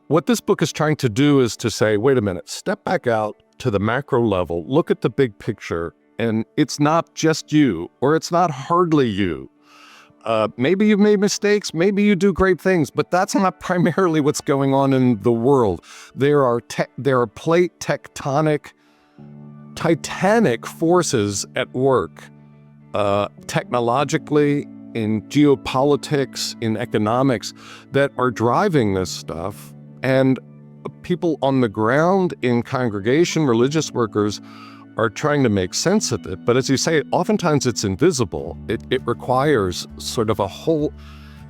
what this book is trying to do is to say, wait a minute, step back out to the macro level, look at the big picture, and it's not just you, or it's not hardly you. Maybe you've made mistakes, maybe you do great things, but that's not primarily what's going on in the world. There are plate tectonic, titanic forces at work, technologically, in geopolitics, in economics, that are driving this stuff. And people on the ground in congregation, religious workers, are trying to make sense of it. But as you say, oftentimes it's invisible. It requires sort of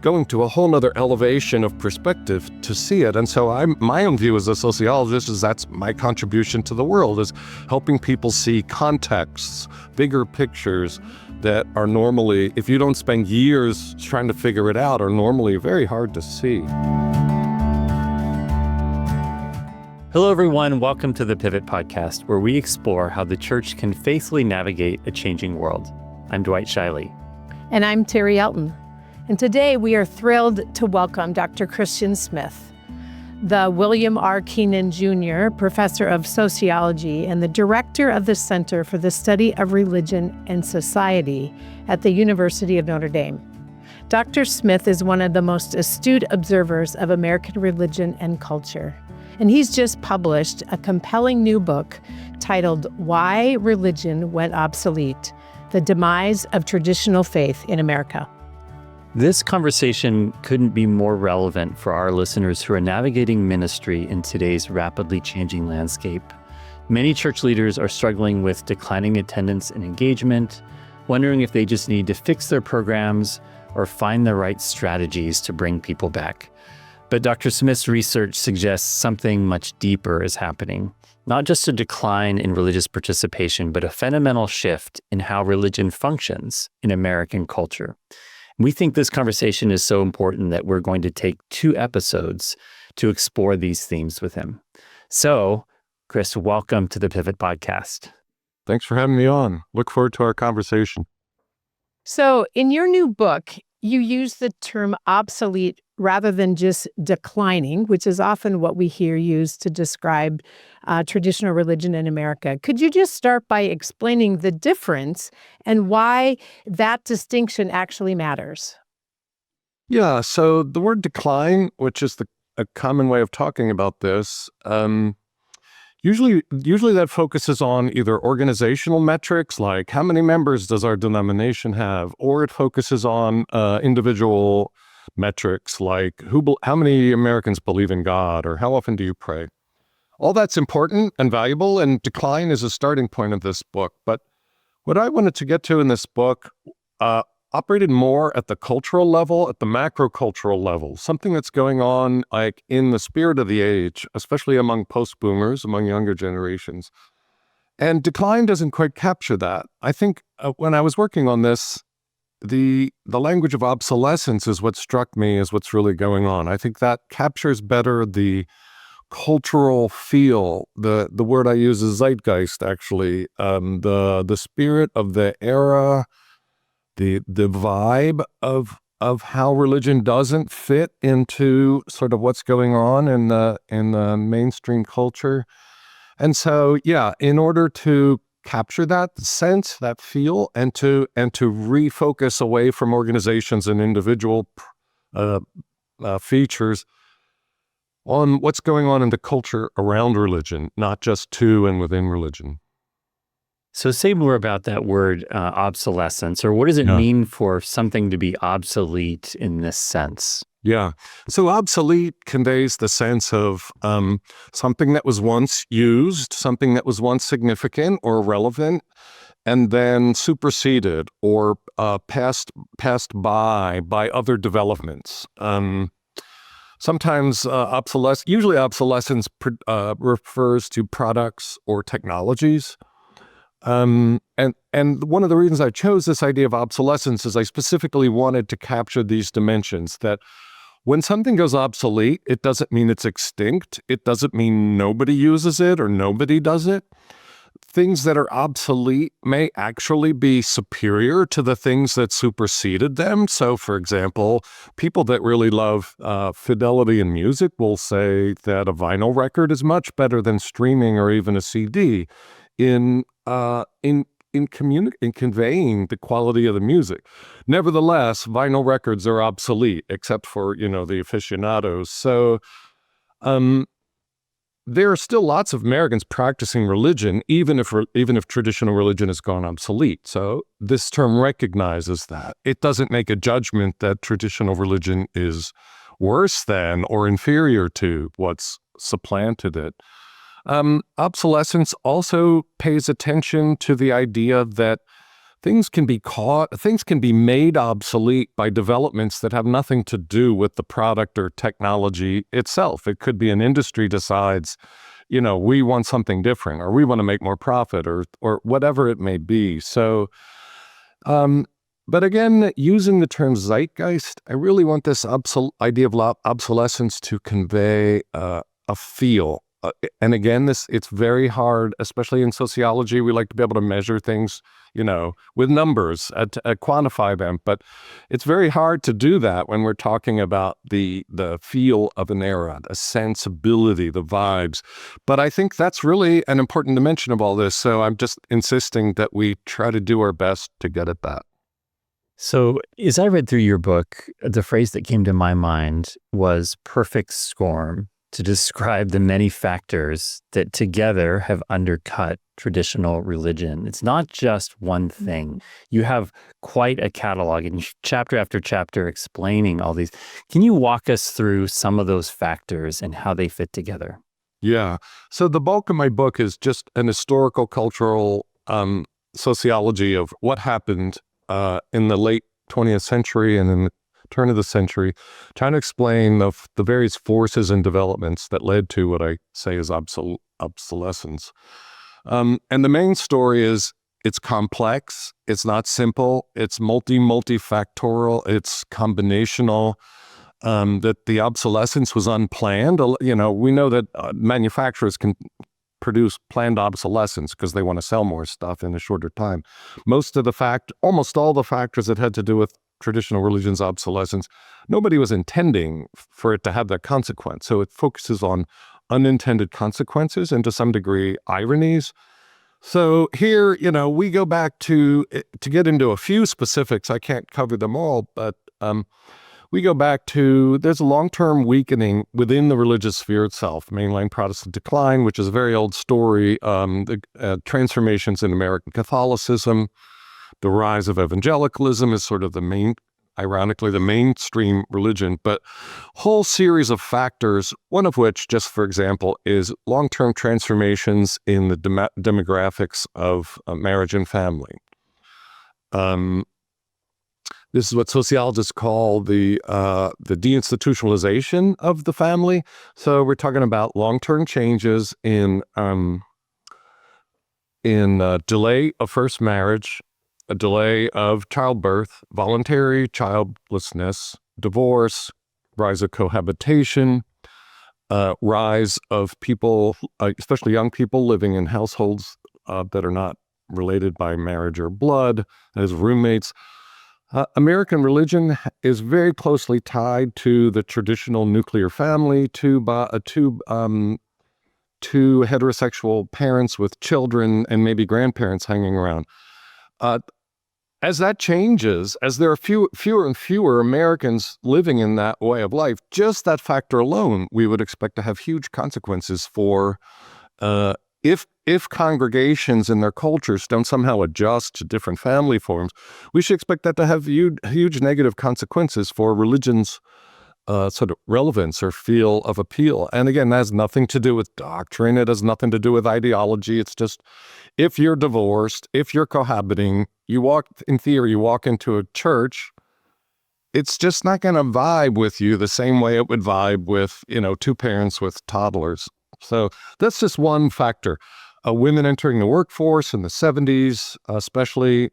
going to a whole nother elevation of perspective to see it. And so my own view as a sociologist is that's my contribution to the world, is helping people see contexts, bigger pictures that are normally, if you don't spend years trying to figure it out, are normally very hard to see. Hello, everyone. Welcome to the Pivot Podcast, where we explore how the church can faithfully navigate a changing world. I'm Dwight Shiley. And I'm Terry Elton. And today we are thrilled to welcome Dr. Christian Smith, the William R. Keenan Jr. Professor of Sociology and the Director of the Center for the Study of Religion and Society at the University of Notre Dame. Dr. Smith is one of the most astute observers of American religion and culture. And he's just published a compelling new book titled Why Religion Went Obsolete: The Demise of Traditional Faith in America. This conversation couldn't be more relevant for our listeners who are navigating ministry in today's rapidly changing landscape. Many church leaders are struggling with declining attendance and engagement, wondering if they just need to fix their programs or find the right strategies to bring people back. But Dr. Smith's research suggests something much deeper is happening. Not just a decline in religious participation, but a fundamental shift in how religion functions in American culture. We think this conversation is so important that we're going to take 2 episodes to explore these themes with him. So, Chris, welcome to the Pivot Podcast. Thanks for having me on. Look forward to our conversation. So, in your new book, you use the term obsolete rather than just declining, which is often what we hear used to describe traditional religion in America. Could you just start by explaining the difference and why that distinction actually matters? Yeah, so the word decline, which is a common way of talking about this, usually that focuses on either organizational metrics, like how many members does our denomination have, or it focuses on individual metrics like how many Americans believe in God, or how often do you pray. All that's important and valuable, and decline is a starting point of this book. But what I wanted to get to in this book operated more at the cultural level, at the macro cultural level, something that's going on like in the spirit of the age, especially among post-boomers, among younger generations. And decline doesn't quite capture that. I think when I was working on this, the language of obsolescence is what struck me as what's really going on. I think that captures better the cultural feel. The word I use is zeitgeist, actually. The spirit of the era, the vibe of how religion doesn't fit into sort of what's going on in the mainstream culture. And so, yeah, in order to capture that sense, that feel, and to refocus away from organizations and individual features on what's going on in the culture around religion, not just to and within religion. So say more about that word obsolescence, or what does it mean for something to be obsolete in this sense? Yeah. So obsolete conveys the sense of something that was once used, something that was once significant or relevant, and then superseded or passed by other developments. Sometimes usually obsolescence refers to products or technologies. And one of the reasons I chose this idea of obsolescence is I specifically wanted to capture these dimensions, that when something goes obsolete, it doesn't mean it's extinct. It doesn't mean nobody uses it or nobody does it. things that are obsolete may actually be superior to the things that superseded them. So, for example, people that really love fidelity in music will say that a vinyl record is much better than streaming or even a CD in conveying the quality of the music. Nevertheless, vinyl records are obsolete, except for, the aficionados. So, there are still lots of Americans practicing religion, even if traditional religion has gone obsolete. So this term recognizes that. It doesn't make a judgment that traditional religion is worse than or inferior to what's supplanted it. Obsolescence also pays attention to the idea that things can be made obsolete by developments that have nothing to do with the product or technology itself. It could be an industry decides, we want something different, or we want to make more profit, or whatever it may be. So, but again, using the term zeitgeist, I really want this idea of obsolescence to convey a feel. And again, it's very hard, especially in sociology. We like to be able to measure things, with numbers, quantify them. But it's very hard to do that when we're talking about the feel of an era, the sensibility, the vibes. But I think that's really an important dimension of all this. So I'm just insisting that we try to do our best to get at that. So as I read through your book, the phrase that came to my mind was perfect storm, to describe the many factors that together have undercut traditional religion. It's not just one thing. You have quite a catalog and chapter after chapter explaining all these. Can you walk us through some of those factors and how they fit together? Yeah. So the bulk of my book is just an historical, cultural sociology of what happened in the late 20th century and in the turn of the century, trying to explain the various forces and developments that led to what I say is obsolescence. And the main story is it's complex, it's not simple, it's multifactorial, it's combinational, that the obsolescence was unplanned. We know that manufacturers can produce planned obsolescence because they want to sell more stuff in a shorter time. Almost all the factors that had to do with traditional religion's obsolescence, nobody was intending for it to have that consequence. So it focuses on unintended consequences and to some degree ironies. So here, we go back to get into a few specifics. I can't cover them all, but we go back to, there's a long-term weakening within the religious sphere itself, mainline Protestant decline, which is a very old story, the transformations in American Catholicism, the rise of evangelicalism is sort of ironically, the mainstream religion, but whole series of factors, one of which, just for example, is long-term transformations in the demographics of marriage and family. This is what sociologists call the deinstitutionalization of the family. So we're talking about long-term changes in delay of first marriage, a delay of childbirth, voluntary childlessness, divorce, rise of cohabitation, rise of people, especially young people living in households that are not related by marriage or blood, as roommates. American religion is very closely tied to the traditional nuclear family, to heterosexual parents with children and maybe grandparents hanging around. As that changes, as there are fewer and fewer Americans living in that way of life, just that factor alone, we would expect to have huge consequences for if congregations and their cultures don't somehow adjust to different family forms. We should expect that to have huge negative consequences for religion's sort of relevance or feel of appeal. And again, that has nothing to do with doctrine. It has nothing to do with ideology. It's just, if you're divorced, if you're cohabiting, you walk into a church, it's just not going to vibe with you the same way it would vibe with, two parents with toddlers. So that's just one factor. Women entering the workforce in the 70s, especially,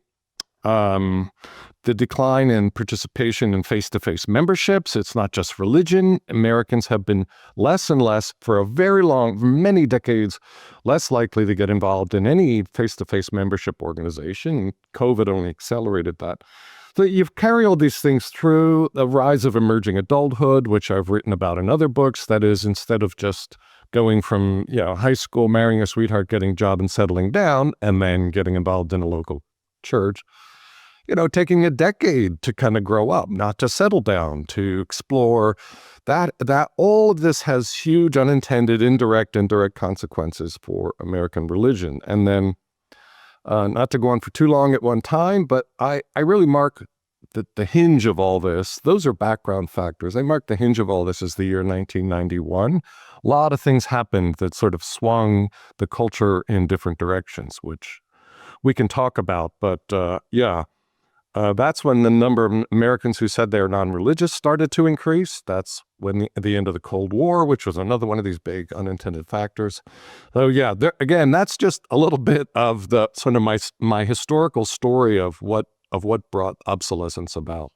the decline in participation in face-to-face memberships. It's not just religion. Americans have been less and less, for many decades, less likely to get involved in any face-to-face membership organization. COVID only accelerated that. So you carry all these things through the rise of emerging adulthood, which I've written about in other books. That is, instead of just going from high school, marrying a sweetheart, getting a job and settling down, and then getting involved in a local church, taking a decade to kind of grow up, not to settle down, to explore that all of this has huge unintended, indirect consequences for American religion. And then, not to go on for too long at one time, but I really mark the hinge of all this. Those are background factors. I mark the hinge of all this as the year 1991. A lot of things happened that sort of swung the culture in different directions, which we can talk about. But that's when the number of Americans who said they are non-religious started to increase. That's when the end of the Cold War, which was another one of these big unintended factors. So again, that's just a little bit of the sort of my historical story of what brought obsolescence about.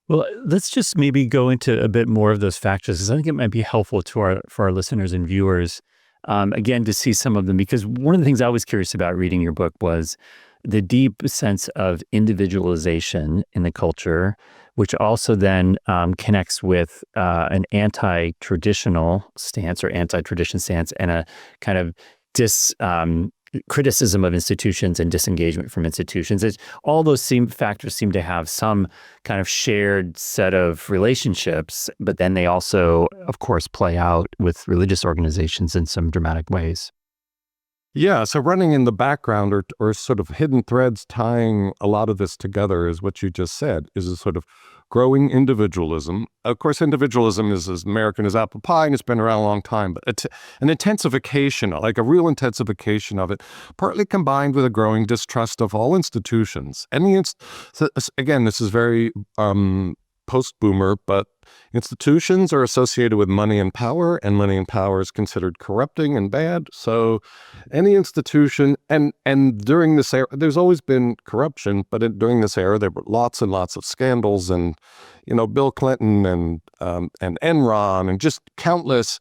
Well, let's just maybe go into a bit more of those factors, because I think it might be helpful for our listeners and viewers, again, to see some of them. Because one of the things I was curious about reading your book was the deep sense of individualization in the culture, which also then connects with an anti-traditional stance or anti-tradition stance, and a kind of criticism of institutions and disengagement from institutions. All those factors seem to have some kind of shared set of relationships, but then they also, of course, play out with religious organizations in some dramatic ways. Yeah, so running in the background or sort of hidden threads tying a lot of this together is what you just said, is a sort of growing individualism. Of course, individualism is as American as apple pie, and it's been around a long time, but it's an intensification, like a real intensification of it, partly combined with a growing distrust of all institutions. So again, this is very post-boomer, but institutions are associated with money and power is considered corrupting and bad. So any institution, and during this era, there's always been corruption, but during this era, there were lots and lots of scandals, and Bill Clinton and Enron and just countless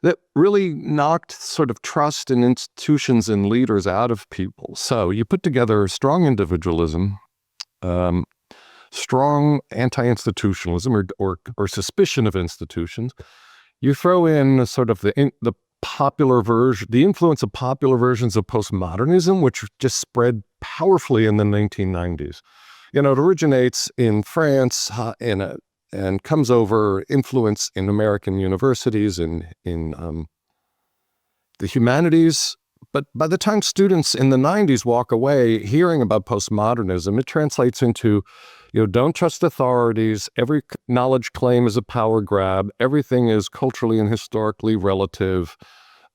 that really knocked sort of trust in institutions and leaders out of people. So you put together strong individualism, strong anti-institutionalism or suspicion of institutions. You throw in sort of the popular version, the influence of popular versions of postmodernism, which just spread powerfully in the 1990s. It originates in France and comes over influence in American universities in the humanities. But by the time students in the 90s walk away hearing about postmodernism, it translates into, don't trust authorities. Every knowledge claim is a power grab. Everything is culturally and historically relative.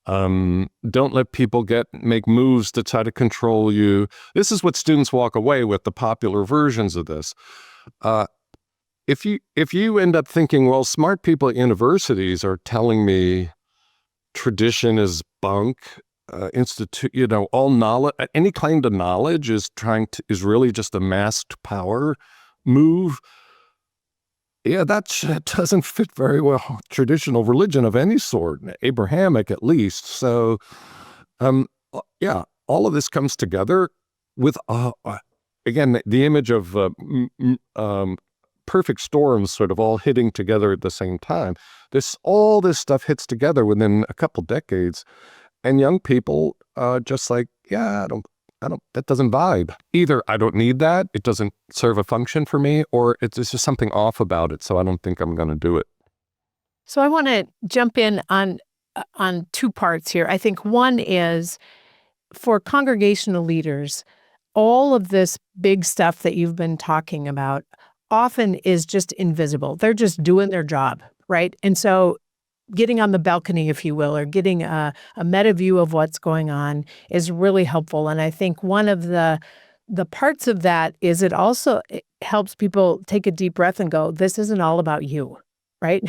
Don't let people make moves to try to control you. This is what students walk away with, the popular versions of this. If you end up thinking, well, smart people at universities are telling me tradition is bunk, all knowledge, any claim to knowledge is really just a masked power move. Yeah, that doesn't fit very well traditional religion of any sort, Abrahamic at least. So, all of this comes together with, again, the image of perfect storms sort of all hitting together at the same time. All this stuff hits together within a couple decades, and young people just like, I don't, that doesn't vibe. Either I don't need that, it doesn't serve a function for me, or it's just something off about it, so I don't think I'm going to do it. So I want to jump in on two parts here. I think one is, for congregational leaders, all of this big stuff that you've been talking about often is just invisible. They're just doing their job, right? And so getting on the balcony, if you will, or getting a meta view of what's going on is really helpful. And I think one of the parts of that is it helps people take a deep breath and go, this isn't all about you, right?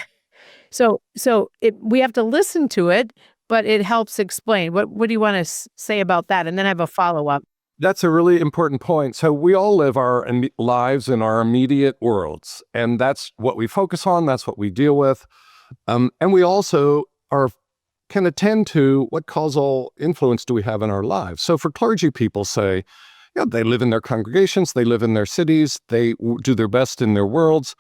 So we have to listen to it, but it helps explain. What do you want to say about that? And then I have a follow-up. That's a really important point. So we all live our lives in our immediate worlds, and that's what we focus on. That's what we deal with. And we also can attend to what causal influence do we have in our lives. So for clergy people, say, yeah, they live in their congregations, they live in their cities, they do their best in their worlds.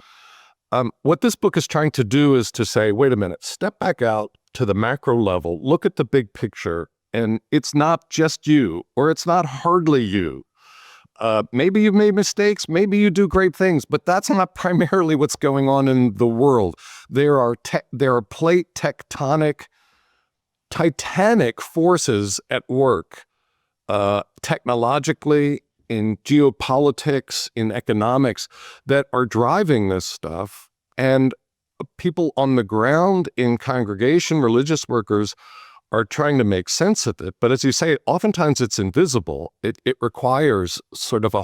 What this book is trying to do is to say, wait a minute, step back out to the macro level, look at the big picture, and it's not just you, or it's not hardly you. Maybe you've made mistakes, maybe you do great things, but that's not primarily what's going on in the world. There are plate tectonic, titanic forces at work, technologically, in geopolitics, in economics, that are driving this stuff. And people on the ground in congregation, religious workers, are trying to make sense of it. But as you say, oftentimes it's invisible. It requires sort of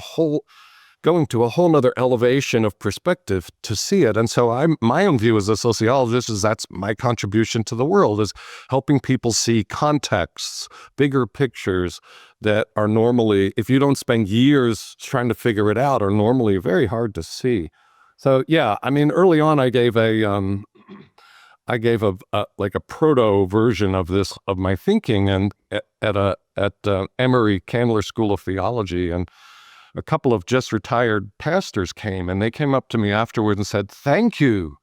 going to a whole nother elevation of perspective to see it. And so my own view as a sociologist is that's my contribution to the world, is helping people see contexts, bigger pictures that are normally, if you don't spend years trying to figure it out, are normally very hard to see. So yeah, I mean, early on I gave a proto version of my thinking, and at Emory Candler School of Theology, and a couple of just retired pastors came, and they came up to me afterward and said, thank you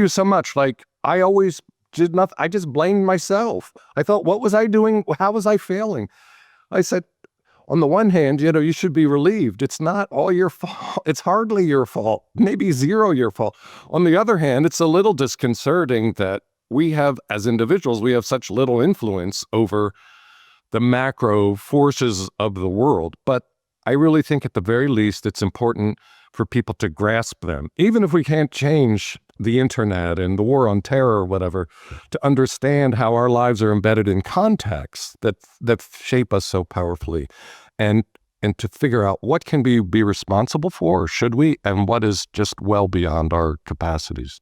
so much. Like, I always did nothing. I just blamed myself. I thought, what was I doing? How was I failing? I said, on the one hand, you should be relieved. It's not all your fault. It's hardly your fault, maybe zero your fault. On the other hand, it's a little disconcerting that we have, as individuals, we have such little influence over the macro forces of the world. But I really think at the very least, it's important for people to grasp them, even if we can't change the internet and the war on terror or whatever, to understand how our lives are embedded in contexts that shape us so powerfully, and to figure out what can we be responsible for, or should we, and what is just well beyond our capacities.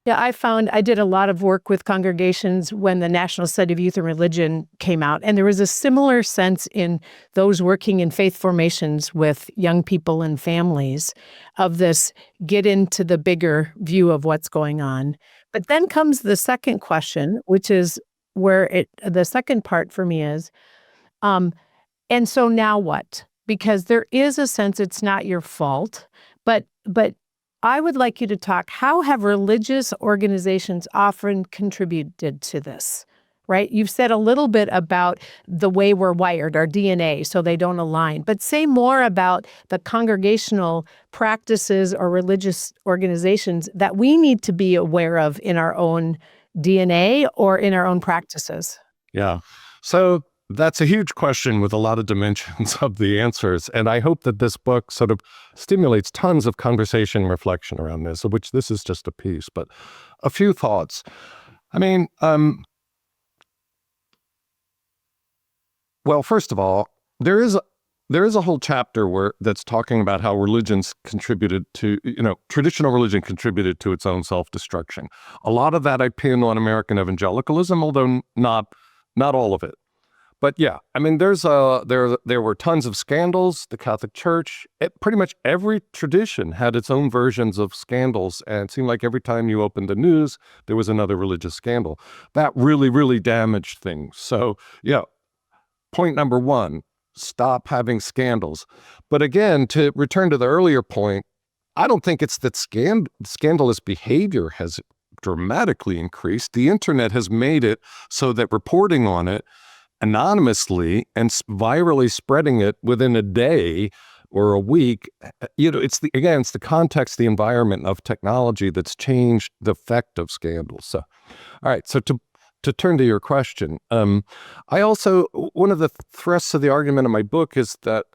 Yeah, I did a lot of work with congregations when the National Study of Youth and Religion came out, and there was a similar sense in those working in faith formations with young people and families of this get into the bigger view of what's going on. But then comes the second question, which is the second part for me is, and so now what? Because there is a sense it's not your fault, but I would like you to talk, how have religious organizations often contributed to this, right? You've said a little bit about the way we're wired, our DNA, so they don't align, but say more about the congregational practices or religious organizations that we need to be aware of in our own DNA or in our own practices. Yeah. So that's a huge question with a lot of dimensions of the answers. And I hope that this book sort of stimulates tons of conversation and reflection around this, of which this is just a piece, but a few thoughts. I mean, well, first of all, there is a whole chapter that's talking about how religions contributed to, traditional religion contributed to its own self-destruction. A lot of that I pin on American evangelicalism, although not all of it. But yeah, I mean, there were tons of scandals. The Catholic Church, pretty much every tradition had its own versions of scandals, and it seemed like every time you opened the news, there was another religious scandal. That really, really damaged things. So yeah, point number one, stop having scandals. But again, to return to the earlier point, I don't think it's that scandalous behavior has dramatically increased. The internet has made it so that reporting on it anonymously and virally spreading it within a day or a week, it's the context, the environment of technology that's changed the effect of scandals. So, all right, so to turn to your question, I also, one of the thrusts of the argument in my book is that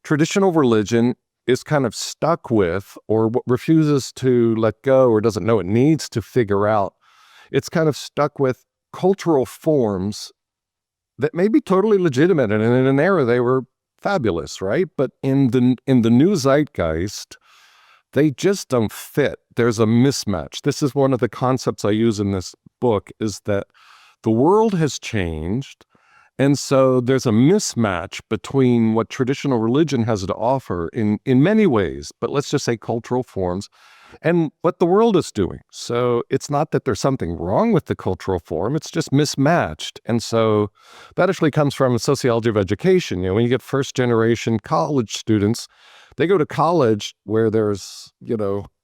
traditional religion is kind of stuck with, or refuses to let go, or doesn't know it needs to figure out. It's kind of stuck with cultural forms that may be totally legitimate, and in an era they were fabulous, right? But in the new zeitgeist, they just don't fit. There's a mismatch. This is one of the concepts I use in this book, is that the world has changed, And so there's a mismatch between what traditional religion has to offer in many ways, but let's just say cultural forms, and what the world is doing. So it's not that there's something wrong with the cultural form, it's just mismatched. And so that actually comes from sociology of education. When you get first generation college students, they go to college where there's,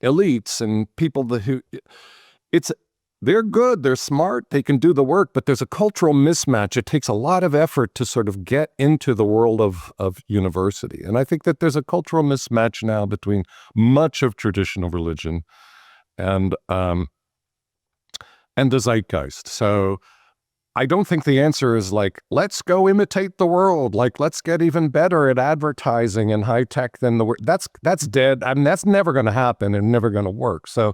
elites and people they're good, they're smart, they can do the work, but there's a cultural mismatch. It takes a lot of effort to sort of get into the world of university. And I think that there's a cultural mismatch now between much of traditional religion and the zeitgeist. So I don't think the answer is like, let's go imitate the world. Like, let's get even better at advertising and high tech than the world. That's dead. I mean, that's never going to happen and never going to work. So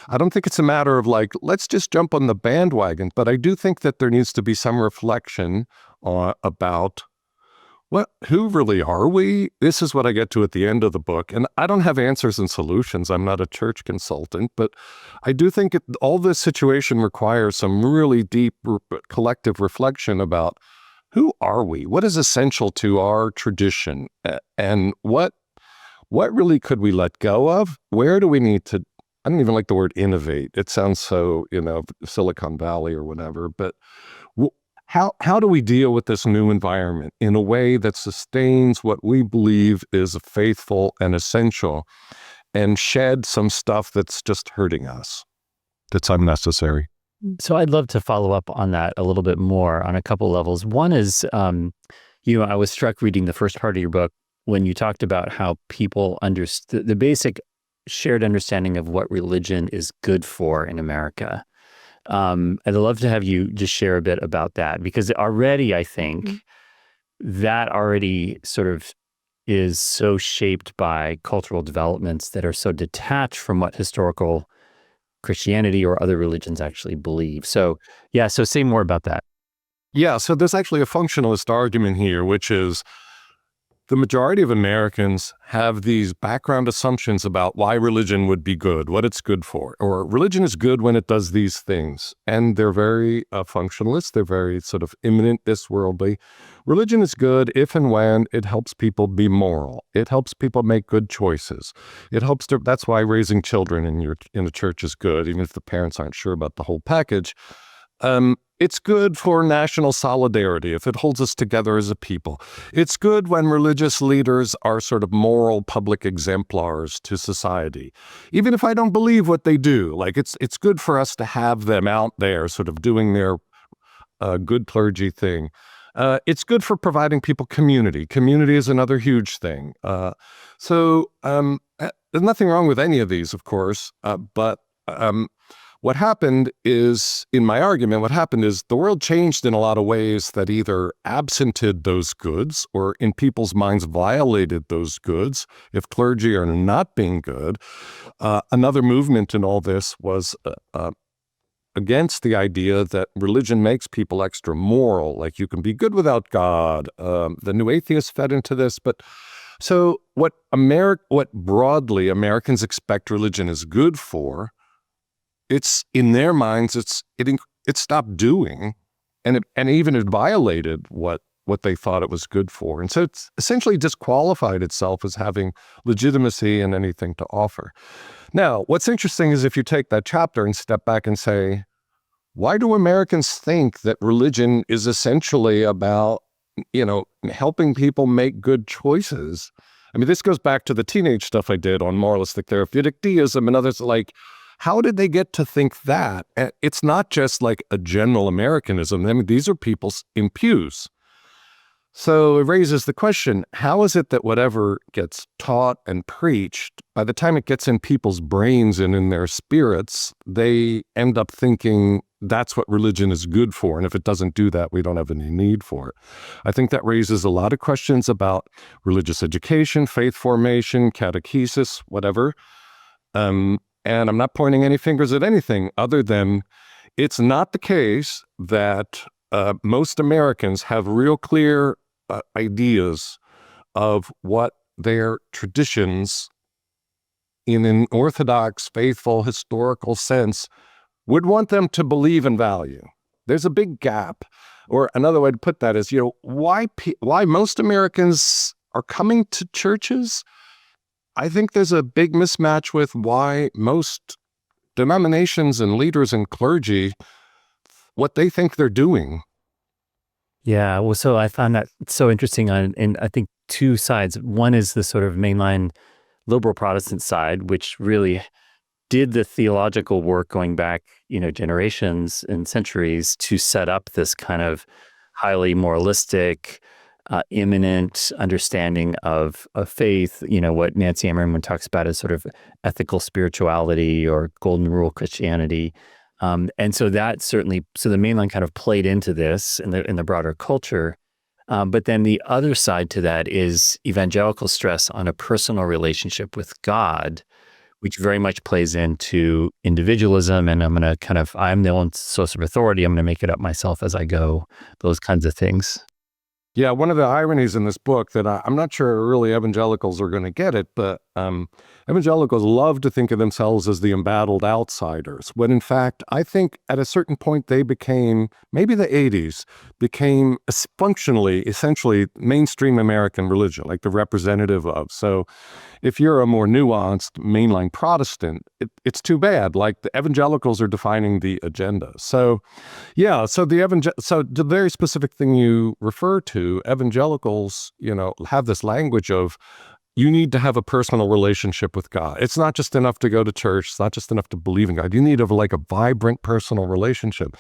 I don't think it's a matter of like, let's just jump on the bandwagon. But I do think that there needs to be some reflection about who really are we? This is what I get to at the end of the book. And I don't have answers and solutions. I'm not a church consultant, but I do think all this situation requires some really deep collective reflection about who are we? What is essential to our tradition? And what really could we let go of? Where do we need to, I don't even like the word innovate. It sounds so, Silicon Valley or whatever, but how do we deal with this new environment in a way that sustains what we believe is faithful and essential and shed some stuff that's just hurting us, that's unnecessary? So I'd love to follow up on that a little bit more on a couple levels. One is, I was struck reading the first part of your book when you talked about how people understood the basic shared understanding of what religion is good for in America. I'd love to have you just share a bit about that, because already I think that already sort of is so shaped by cultural developments that are so detached from what historical Christianity or other religions actually believe. So say more about that. Yeah, so there's actually a functionalist argument here, which is the majority of Americans have these background assumptions about why religion would be good, what it's good for, or religion is good when it does these things. And they're very functionalist. They're very sort of immanent, this worldly. Religion is good if and when it helps people be moral. It helps people make good choices. That's why raising children in the church is good, even if the parents aren't sure about the whole package. It's good for national solidarity if it holds us together as a people. It's good when religious leaders are sort of moral public exemplars to society. Even if I don't believe what they do, like it's good for us to have them out there sort of doing their good clergy thing. It's good for providing people community. Community is another huge thing. So there's nothing wrong with any of these, of course, but what happened is, in my argument, the world changed in a lot of ways that either absented those goods or in people's minds violated those goods if clergy are not being good. Another movement in all this was against the idea that religion makes people extra moral, like you can be good without God. The new atheists fed into this, but so what broadly Americans expect religion is good for, it's in their minds, it stopped doing, and even it violated what they thought it was good for. And so it's essentially disqualified itself as having legitimacy and anything to offer. Now, what's interesting is if you take that chapter and step back and say, why do Americans think that religion is essentially about, helping people make good choices? I mean, this goes back to the teenage stuff I did on moralistic therapeutic deism and others. Like, how did they get to think that? It's not just like a general Americanism. I mean, these are people in pews. So it raises the question, how is it that whatever gets taught and preached, by the time it gets in people's brains and in their spirits, they end up thinking that's what religion is good for. And if it doesn't do that, we don't have any need for it. I think that raises a lot of questions about religious education, faith formation, catechesis, whatever. And I'm not pointing any fingers at anything other than it's not the case that most Americans have real clear ideas of what their traditions in an orthodox, faithful, historical sense would want them to believe and value. There's a big gap. Or another way to put that is, why most Americans are coming to churches. I think there's a big mismatch with why most denominations and leaders and clergy, what they think they're doing. Yeah, well, so I found that so interesting in I think two sides. One is the sort of mainline liberal Protestant side, which really did the theological work going back, generations and centuries to set up this kind of highly moralistic, immanent understanding of faith. What Nancy Ammerman talks about as sort of ethical spirituality or golden rule Christianity. And so that certainly, so the mainline kind of played into this in the broader culture. But then the other side to that is evangelical stress on a personal relationship with God, which very much plays into individualism. And I'm the own source of authority. I'm going to make it up myself as I go, those kinds of things. Yeah, one of the ironies in this book that I'm not sure really evangelicals are going to get it, but evangelicals love to think of themselves as the embattled outsiders, when in fact, I think at a certain point they became, maybe the 80s, became functionally, essentially mainstream American religion, like the representative of. So if you're a more nuanced mainline Protestant, it's too bad. Like the evangelicals are defining the agenda. So yeah, so the very specific thing you refer to, evangelicals, have this language of you need to have a personal relationship with God. It's not just enough to go to church. It's not just enough to believe in God. You need a vibrant personal relationship.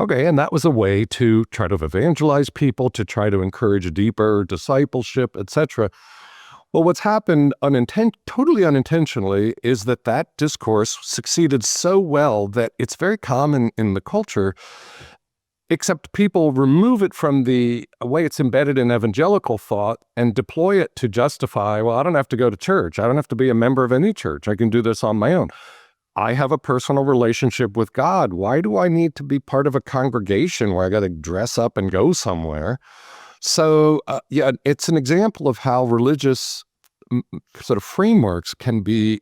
Okay, and that was a way to try to evangelize people, to try to encourage deeper discipleship, etc. Well, what's happened totally unintentionally is that discourse succeeded so well that it's very common in the culture, except people remove it from the way it's embedded in evangelical thought and deploy it to justify, well, I don't have to go to church. I don't have to be a member of any church. I can do this on my own. I have a personal relationship with God. Why do I need to be part of a congregation where I got to dress up and go somewhere? So, it's an example of how religious sort of frameworks can be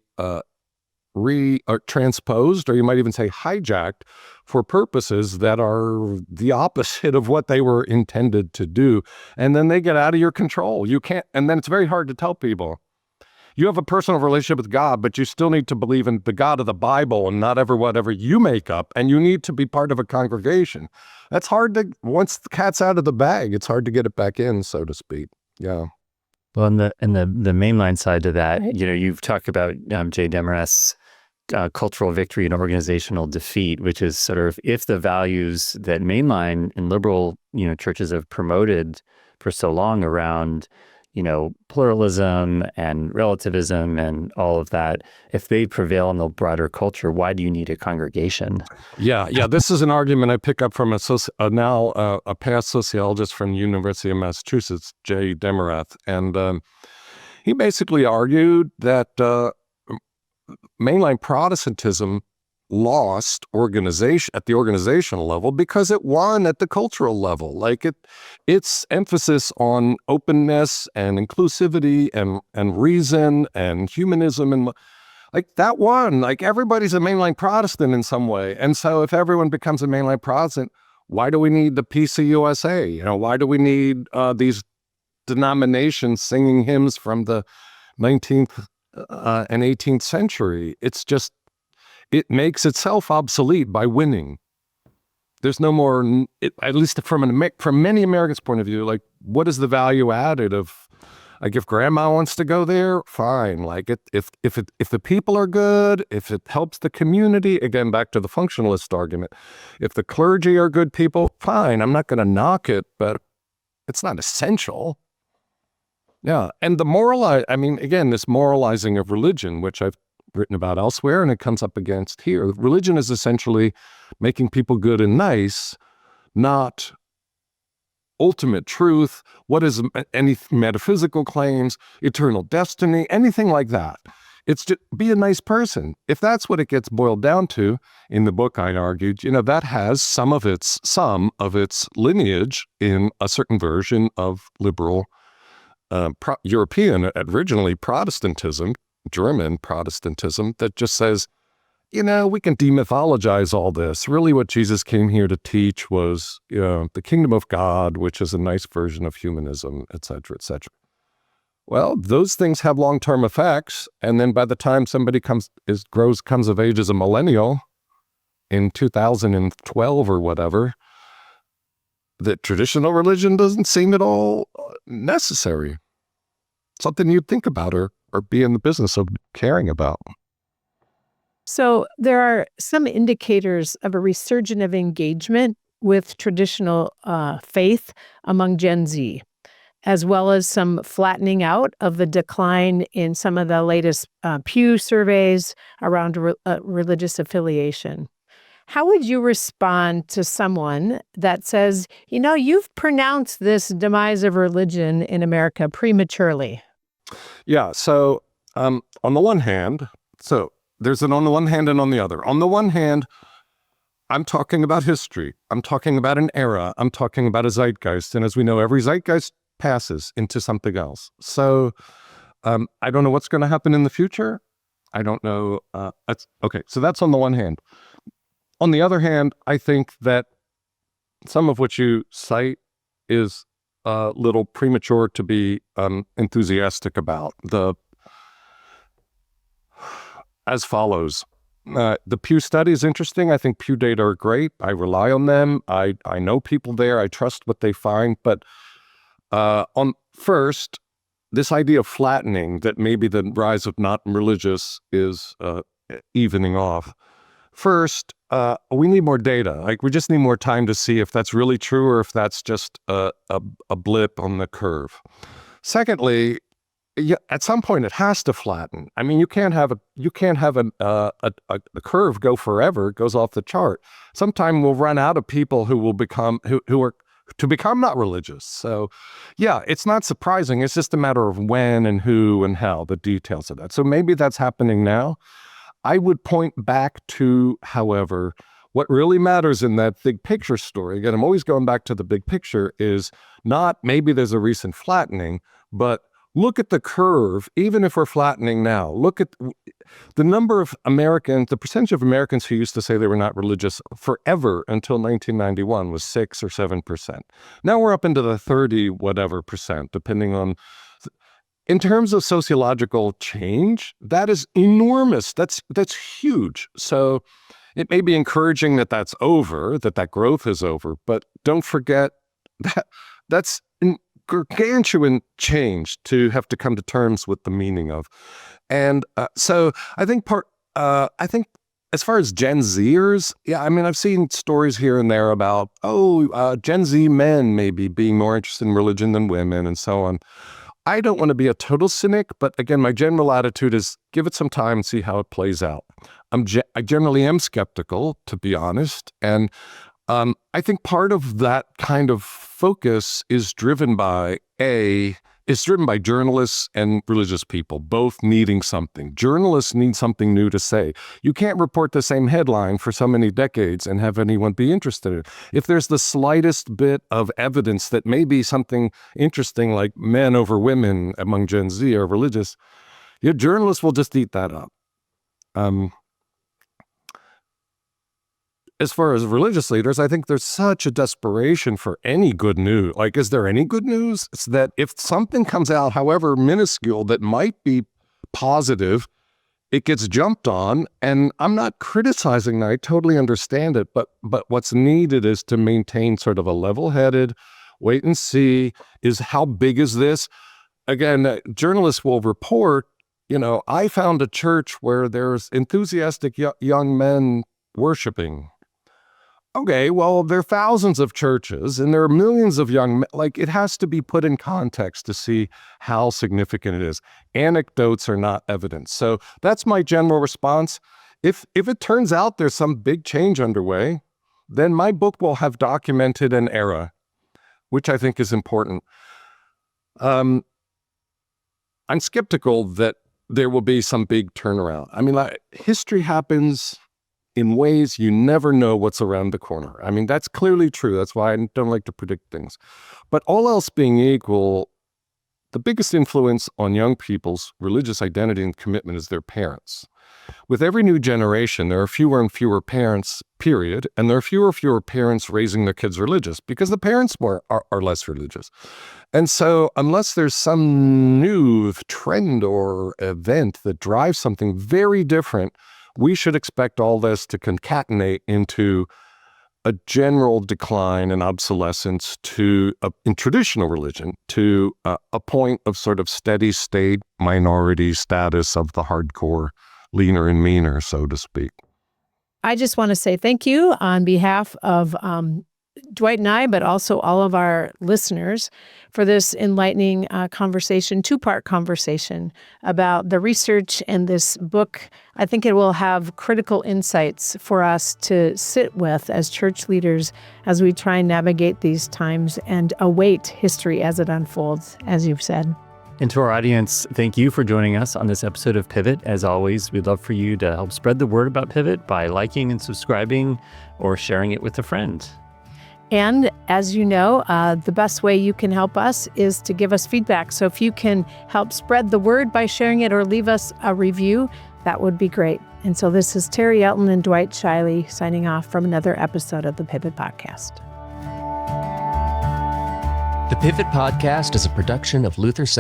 transposed, or you might even say hijacked, for purposes that are the opposite of what they were intended to do. And then they get out of your control. You can't, and then it's very hard to tell people, you have a personal relationship with God, but you still need to believe in the God of the Bible and not whatever you make up, and you need to be part of a congregation. That's hard once the cat's out of the bag, it's hard to get it back in, so to speak. Yeah. Well, and the mainline side to that, Right. You've talked about Jay Demarest's cultural victory and organizational defeat, which is sort of if the values that mainline and liberal, churches have promoted for so long around, pluralism and relativism and all of that, if they prevail in the broader culture, why do you need a congregation? Yeah. This is an argument I pick up from a past sociologist from the University of Massachusetts, Jay Demarest, and he basically argued that mainline Protestantism lost organization at the organizational level because it won at the cultural level. Like its emphasis on openness and inclusivity and reason and humanism and like that won. Like everybody's a mainline Protestant in some way. And so if everyone becomes a mainline Protestant, why do we need the PCUSA? Why do we need these denominations singing hymns from the 19th and 18th century? It makes itself obsolete by winning. There's no more, at least from many Americans' point of view, like what is the value added of, like if grandma wants to go there, fine. Like if the people are good, if it helps the community, again, back to the functionalist argument, if the clergy are good people, fine. I'm not going to knock it, but it's not essential. Yeah. And this moralizing of religion, which I've written about elsewhere, and it comes up against here. Religion is essentially making people good and nice, not ultimate truth. What is any metaphysical claims, eternal destiny, anything like that. It's just be a nice person. If that's what it gets boiled down to, in the book I argued, that has some of its lineage in a certain version of liberal European, originally Protestantism, German Protestantism, that just says we can demythologize all this. Really what Jesus came here to teach was, the kingdom of God, which is a nice version of humanism, et cetera, et cetera. Well, those things have long-term effects. And then by the time somebody comes of age as a millennial in 2012 or whatever, that traditional religion doesn't seem at all necessary. Something you'd think about or be in the business of caring about. So there are some indicators of a resurgence of engagement with traditional faith among Gen Z, as well as some flattening out of the decline in some of the latest Pew surveys around religious affiliation. How would you respond to someone that says, you've pronounced this demise of religion in America prematurely? Yeah, so on the one hand, there's an on the one hand and on the other. On the one hand, I'm talking about history. I'm talking about an era. I'm talking about a zeitgeist. And as we know, every zeitgeist passes into something else. So I don't know what's going to happen in the future. I don't know. So that's on the one hand. On the other hand, I think that some of what you cite is a little premature to be enthusiastic about. As follows. The Pew study is interesting. I think Pew data are great. I rely on them. I know people there. I trust what they find. But on first, this idea of flattening, that maybe the rise of not religious is evening off. First, we need more data. Like, we just need more time to see if that's really true or if that's just a blip on the curve. Secondly, at some point it has to flatten. I mean, you can't have a curve go forever. It goes off the chart. Sometime we'll run out of people who will become not religious. So, yeah, it's not surprising. It's just a matter of when and who and how, the details of that. So maybe that's happening now. I would point back to, however, what really matters in that big picture story, again, I'm always going back to the big picture, is not maybe there's a recent flattening, but look at the curve. Even if we're flattening now, look at the number of Americans, the percentage of Americans who used to say they were not religious forever until 1991 was 6 or 7%. Now we're up into the 30 whatever percent, depending on. In terms of sociological change, that is enormous. That's huge. So it may be encouraging that that's over, that growth is over, but don't forget that that's gargantuan change to have to come to terms with the meaning of. And so I think as far as Gen Zers, yeah, I mean, I've seen stories here and there about, Gen Z men maybe being more interested in religion than women and so on. I don't want to be a total cynic, but again, my general attitude is give it some time and see how it plays out. I generally am skeptical, to be honest, and I think part of that kind of focus is driven by journalists and religious people, both needing something. Journalists need something new to say. You can't report the same headline for so many decades and have anyone be interested in it. If there's the slightest bit of evidence that may be something interesting, like men over women among Gen Z are religious, your journalists will just eat that up. As far as religious leaders, I think there's such a desperation for any good news. Like, is there any good news? It's that if something comes out, however minuscule, that might be positive, it gets jumped on. And I'm not criticizing that. I totally understand it. But what's needed is to maintain sort of a level-headed, wait and see, how big is this? Again, journalists will report, I found a church where there's enthusiastic young men worshiping. Okay, well, there are thousands of churches and there are millions of young men. Like, it has to be put in context to see how significant it is. Anecdotes are not evidence. So that's my general response. If it turns out there's some big change underway, then my book will have documented an era, which I think is important. I'm skeptical that there will be some big turnaround. I mean, history happens in ways you never know what's around the corner. I mean, that's clearly true. That's why I don't like to predict things. But all else being equal, the biggest influence on young people's religious identity and commitment is their parents. With every new generation, there are fewer and fewer parents, period, and there are fewer and fewer parents raising their kids religious because the parents are less religious. And so unless there's some new trend or event that drives something very different, we should expect all this to concatenate into a general decline and obsolescence in traditional religion to a point of sort of steady state minority status of the hardcore leaner and meaner, so to speak. I just want to say thank you on behalf of Dwight and I, but also all of our listeners, for this enlightening conversation, two-part conversation about the research and this book. I think it will have critical insights for us to sit with as church leaders as we try and navigate these times and await history as it unfolds, as you've said. And to our audience, thank you for joining us on this episode of Pivot. As always, we'd love for you to help spread the word about Pivot by liking and subscribing or sharing it with a friend. And as you know, the best way you can help us is to give us feedback. So if you can help spread the word by sharing it or leave us a review, that would be great. And so this is Terry Elton and Dwight Shiley signing off from another episode of the Pivot Podcast. The Pivot Podcast is a production of Luther Seminary.